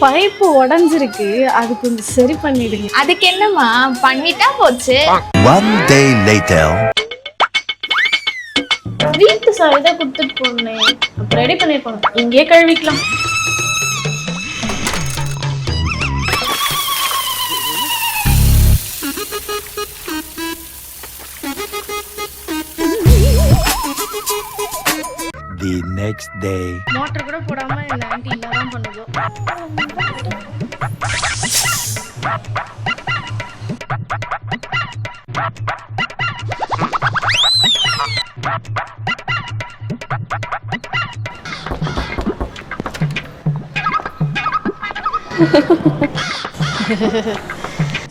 Pipe உடைஞ்சிருக்கு, அது கொஞ்சம் சரி பண்ணிடுங்க. அதுக்கு என்னம்மா, பண்ணிட்டா போச்சு. One day later. வீட்டு சாவிதான் கொடுத்துட்டு போனேன், அப்ப ரெடி பண்ணிருக்கோம், இங்கே கழுவிக்கலாம். The next day. மோட்டர் கூட போடாம இந்த ஆண்டி என்னதான் பண்ணுதோ.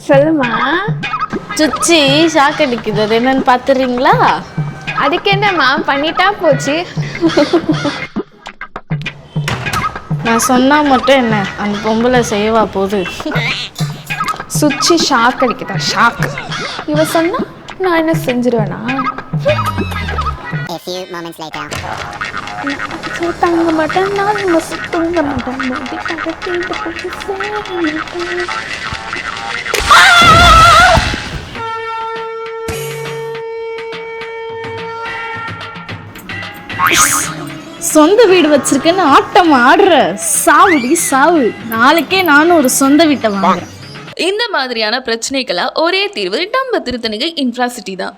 சொல்லுமா. சுச்சி ஷாக் அடிக்குது, அது என்னன்னு பாத்துறீங்களா? அதுக்கு என்னம்மா, பண்ணிட்டா போச்சு. நான் சொன்னா மட்டும் என்ன, அந்த பொம்பளை செய்வா போகுது. சுச்சி ஷாக் அடிக்குதா? ஷாக் இவ சொன்னா நான் என்ன செஞ்சிருவேனா? A few moments later. தங்க மாட்டேன், நான் தூங்க மாட்டேன். சொந்த வீடு வச்சிருக்கேன்னு ஆட்டம் ஆடுற, சாவுடி சாவு. நாளைக்கே நானும் ஒரு சொந்த வீட்டை வாங்குறேன். இந்த மாதிரியான பிரச்சனைகளா ஒரே தீர்வு நம்ம திருத்தணிகை இன்ஃப்ராசிட்டி தான்.